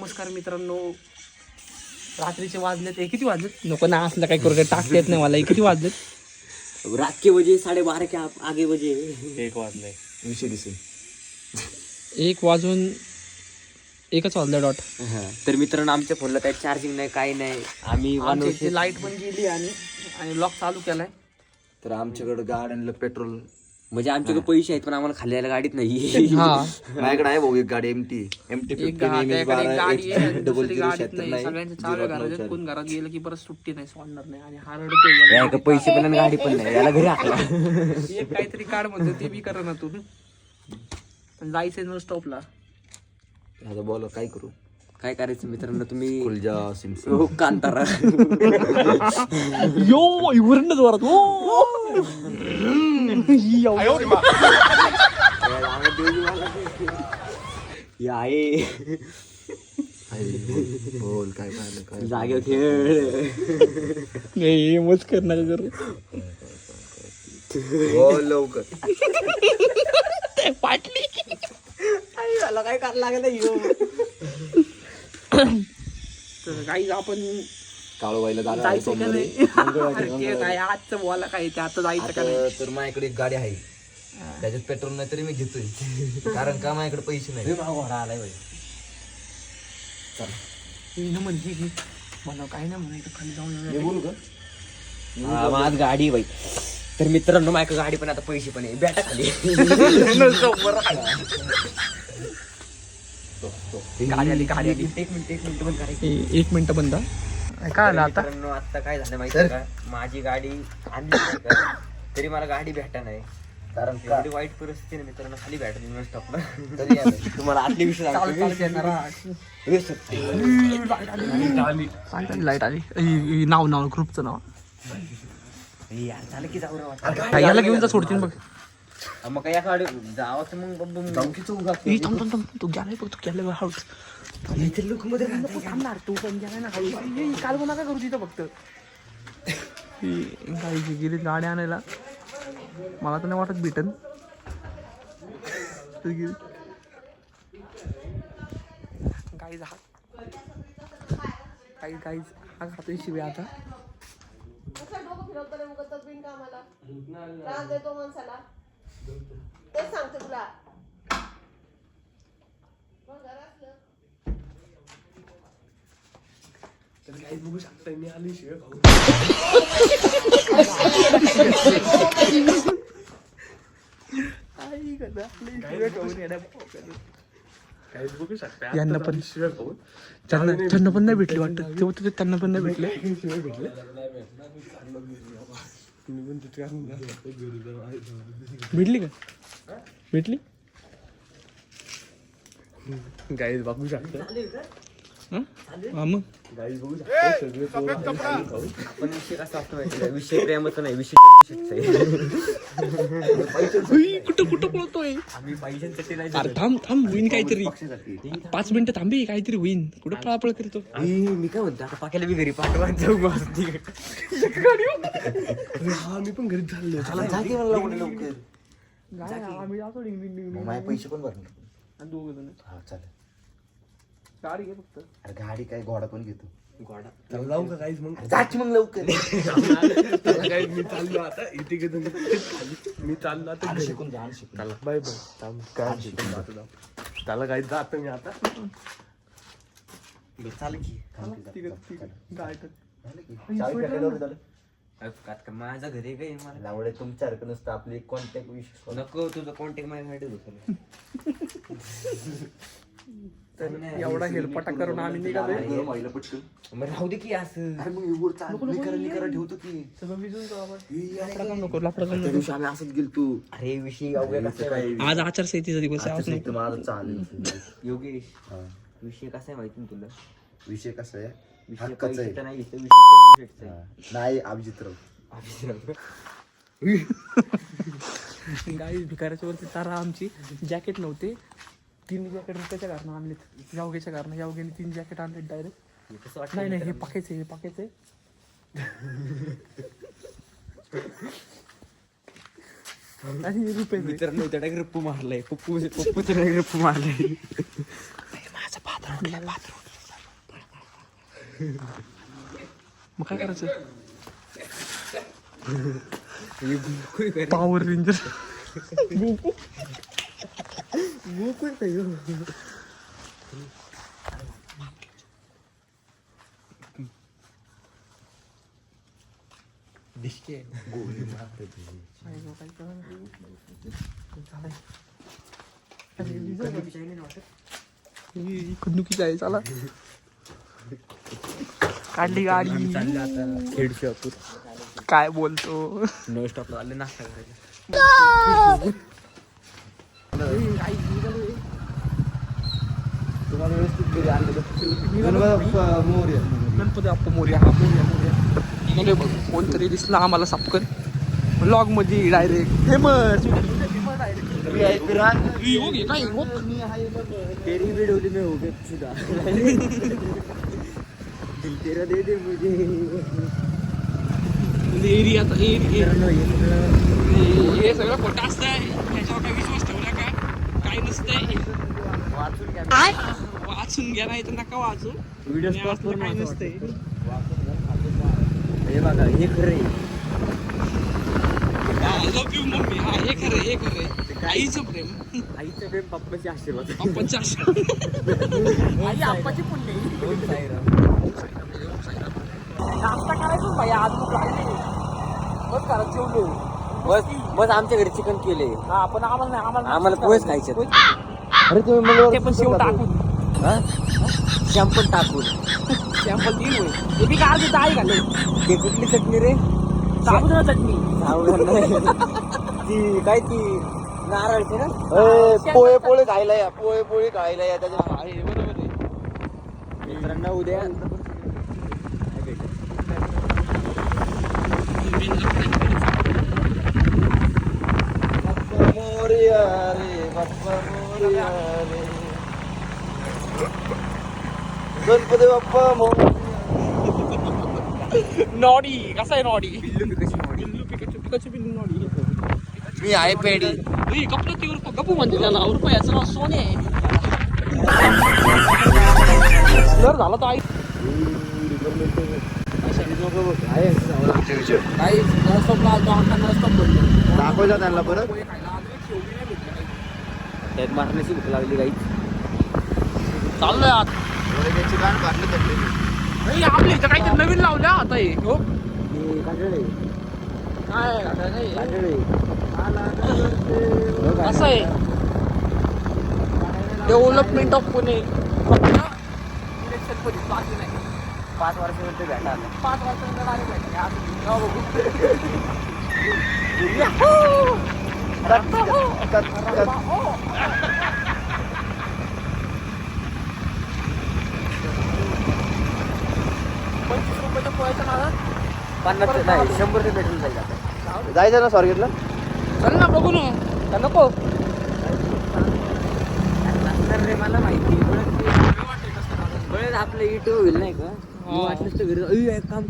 नमस्कार मित्रांनो. रात्रीचे वाजलेत, हे किती वाजलेत नको ना असलं काही करू, टाकता येत नाही मला. हे किती वाजलेत? रात के बजे 12:30 के आगे बजे 1 वाजले. विषय दिसेल 1 वाजून 1च वाजले डॉट. तर मित्रांनो आमच्या फोनला काही चार्जिंग नाही, काही नाही. आम्ही लाईट पण गेली आणि लॉक चालू केलाय. तर आमच्याकडे गाड्यांना पेट्रोल म्हणजे आमच्याकडे पैसे आहेत पण आम्हाला खाली यायला गाडीत नाही. माझ्याकडे आहे भाऊ एक गाडी एमटी एक गाडी आहे, दुसरी गाडीत नाही. सगळ्यांच्या चाव्या घरात आहेत. कोण घरात गेलं की परत सुट्टी नाही, सोडणार नाही. आणि हा रडतोय, पैसे पण आणि गाडी पण नाही, याला घरी हाकला. एक काहीतरी कार्ड म्हणतो ते बी करा ना तू. जायचंय ना स्टॉपला. आता बोला काय करू, काय करायचं मित्रांनो तुम्ही कुलजा सिंग हो कांतारा यो इवरंड जोरात आहे बोल काय काय काय जागेवर खेळ. नाही मस्त कर नका करू. बोल लवकर. पाटली मला काय करायला लागलं. तर काही आपण काळूबाईला जायचं का नाही? काय आजचं बोला काय ते आता जायचं का नाही? तर माझ्याकडे एक गाडी आहे, त्याच्यात पेट्रोल नाही तरी मी घेतोय, कारण का माझ्याकडे पैसे नाही. आलाय बाई. म्हणजे मला काय नाही म्हणायचं, खाली जाऊन मी बोलू का? माझ गाडी बाई. तर मित्रांनो माझ्या गाडी पण आता पैसे पण आहे, बॅटा खाली गाडी आली गाडी आली. एक मिनिट पण करायचं. 1 मिनिट बंद. काय आलं आता? मित्रांनो आता काय झालं माहिती का, माझी गाडी आणली नाही का, तरी मला गाडी भेटा नाही. कारण एवढी वाईट परिस्थिती आहे मित्रांनो, खाली भेटत नाही स्टॉपला. तरी तुम्हाला आतले विषय लाईट आली. नाव ग्रुपचं नाव झालं की जाऊ याला घेऊन जा, सोडतील बघ. मग काय गाडी जावं तर मग तू गेलाय बघ, तू गेलाय हळूच. थांबणार तू पण गेलाय ना हळू. काल कोणा काय करू तिथं फक्त गाडी गेली गाडी आणायला. मला तर नाही वाटत भेटन. गाईज हा खातोय शिव्या आता. सांगते तुला बघू शकता मी आली शिव्या खाऊ. बघू शकता यांना पण शिव्या खाऊ. त्यांना पण नाही भेटले वाटतं, तेव्हा त्यांना पण नाही भेटले. भेटली का? भेटली गाईज बघू शकता. मग पण विषय कसा असतो माहिती का, विषय प्रेमाचा नाही, विषय कुठं पळतोय आम्ही पैशांसाठी नाही. अरे थांब होईन काहीतरी. 5 मिनिटं थांबे, काहीतरी होईन. कुठं पळापळ करतो. मी काय म्हणतो आता पाक्याला बी घरी पाठवा जाऊ. मी पण घरी चाललो. आम्ही जातो माझे पैसे पण भरणार. 2 जण. हा चालेल. गाडी घे फक्त. अरे गाडी काय घोडा पण घेतो. गोडा लावू का काहीच मग जाच मग लवकर. मी चाललो आता इथे मी चाललो आता शिकून जा शिकून. बाय काय शिकून जातो. त्याला काही जात मी आता. चाल की माझ्या घरी काही मला लावडे तुमच्यासारखं नसतं, आपली कॉन्टॅक्ट विषय नको. तुझं कॉन्टॅक्ट माझ्यासाठी एवढा हेलपटा करून आम्ही निघालो. महिला पटकन. मग राहू दे की असं. ठेवतो की सगळं विजून नको लापडा त्या दिवशी आम्ही असंच गेलतो. अरे विषय अवघड कसं आहे. आज आचारसंहितेचा दिवस आहे. आज नाही. माझं चालेल. योगेश विषय कसा आहे माहिती ना तुला? विषय कसा आहे, विषय हक्काचा आहे. पैशाचा नाही, विषय नाही अभिजितराव. गाई भिकाऱ्याच्या वरती तारा आमची जॅकेट नव्हते. 3 जॅकेट रुपयाच्या घरनं आणलेत. यावगेच्या घरनं यावगेने 3 जॅकेट आणलेत डायरेक्ट. नाही हे पाकायचं हे पाकायचं. आणि रुपये मित्रांनो त्या गप्पू मारलाय. पप्पूचं गप्पू मारलाय. माझा पात्र उठलाय. मग काय करायचं पॉवर रेंजर खंडुकीच आहे चला काढली गाडी खेड शॉपूर काय बोलतो नो स्टॉपला आले नाश्ता करायला. गणपती बाप्पा मोरया हा मोरया निघाले बघ कोणतरी दिसला आम्हाला सापकन ब्लॉग मध्ये डायरेक्ट फेमस काय तेरी वीडियो में हो गए सुधा दिल तेरा दे दे मुझे एरिया हे सगळं खोटं असतंय त्याच्यावर काही विश्वास ठेवला का काही नसतंय वाचून घ्या नाही तर नका वाचू व्हिडिओ काही नसतंय हे बघा हे खरं लव्ह यू मम्मी हा हे खरं आईचं प्रेम आईचं प्रेम पप्पाची आशीर्वाद पप्पाच्या आशीर्वाद आई आप्पाची पुण्य नाश्ता करायचो भाई आज बस करा जेवलो बस आमच्या घरी चिकन केले. हा पण आम्हाला नाही आम्हाला पोहेच खायचे. अरे तुम्ही ते पण शेव टाकून शॅम्पल टाकून सॅम्पल दिल होय ते बी काय अर्धी डाळी घाले ते कुठली चटणी रे साबुदाणा चटणी ती काय ती नारळची ना पोळे खायला या पोळे खायला या त्याच्या आहे बरोबर आहे मित्रांनो उद्या मोरया रे बाप्पा मोरया रे गणपती बाप्पा मोरया. नॉडी कसा आहे नॉडी पिकाची पिल्लू नॉडी मी आहे पेडी कपडे ती गप्पू म्हणते त्याला रुपयाचं नाव सोने आहे जर झाला तर आई दाखवजा त्यांना परत त्यात मारण्याची भूक लागली काही चाललोय आत आपल्या इथं काहीतरी नवीन लावलं आता हे हो काय असं आहे डेव्हलपमेंट ऑफ पुणे इलेक्शन मध्ये बाकी नाही 5 वर्षानंतर भेटा 5 वर्षानंतर डायरेक्ट पोहायचं मला 50 नाही 100 ते भेटून जाईल आता. जायचं ना स्वारगेटला चल ना बघू ना का नको लागणार रे मला माहिती आपलं इट होईल नाही का वाटलंच तर घरी एक काम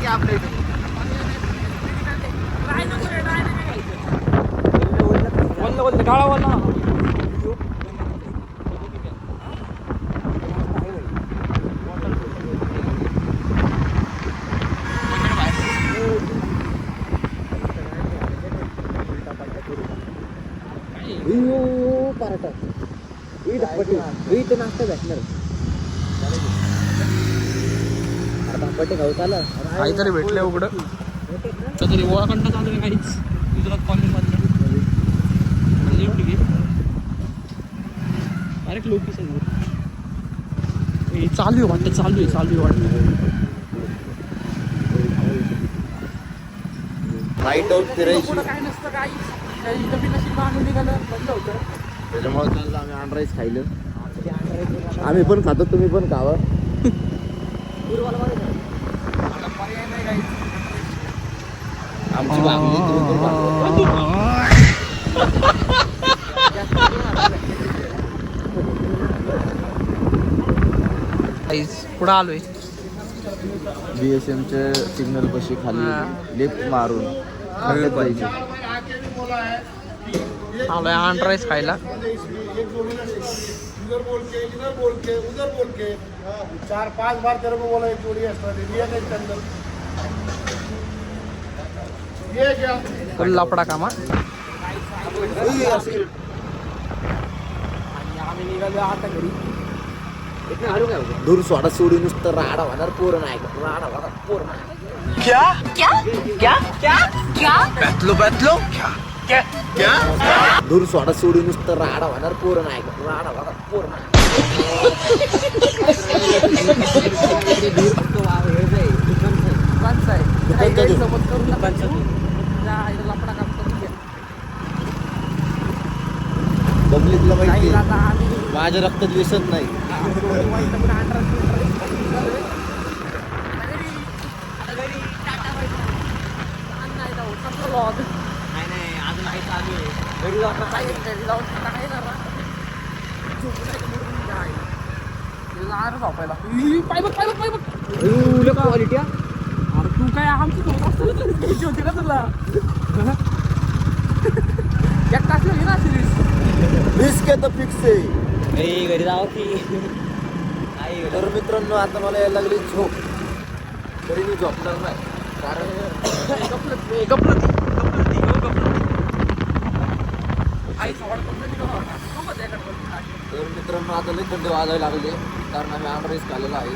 आपल्या बोललं गाळा बोलला पराठा इथं नाश्ता भेटणार धपाटे खाऊ चाला काहीतरी भेटले उघडं तरी ओळखंड चालू आहे काहीच गुजरात कॉलेजमधलं डायरेक्ट लोकेशन चालू आहे वाटतं चालू आहे वाटतं नाईट आउट फिरायची काय नसतं काही इथं बी नशीब आणून निघालं बंद होतं त्याच्यामुळे त्यांना आम्ही अंडराईस खायलं आम्ही पण खातो तुम्ही पण खावा आमची गाईज पुढं आलोय BSM चे सिग्नल पशी हा. खाली लेफ्ट मारून खड्ड्यात जायचे. आलोय अंड राईस खायला. चार पांच बार तेरे को बोला एक जोड़ी एक्स्ट्रा दे दिया था इसके अंदर ये क्या फुल लफडा कामा. आम्ही निघालो आता घरी. दूर सोडा सोडी नुसतं राडा होणार पोरं नाही राडा होणार पोरं नाही. दूर सोडा सोडी नुसतं राडा होणार पोरं नाही राडा होणार पोरं नाही. पब्लिकला माहिती माझ्या रक्तात दिसत नाही. क्वालिटी अरे तू काय आमची होती का तुला एक तास लागली ना सिरीज. रिस्क आहे तर फिक्स आहे. घरी जावं की तर मित्रांनो आता मला यायला लागली झोप तरी मी झोपणार नाही कारण तर मित्रांनो आता लई थंडी वाजायला लागली कारण आम्ही अंडरराईस खाल्लेला आहे.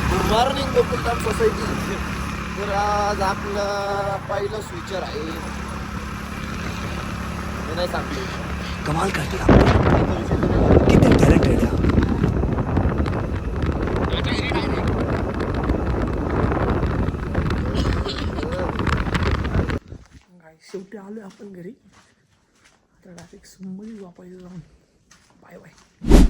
Good morning Gokuldham society. तर आज आपला पहिलं स्विचर आहे मी नाही सांगतो. कमाल करते आप कितने टैलेंटेड है. शेवटी आलोय आपण घरी. तर डायरेक्ट सुंबई वापायचं जाऊन. Bye bye.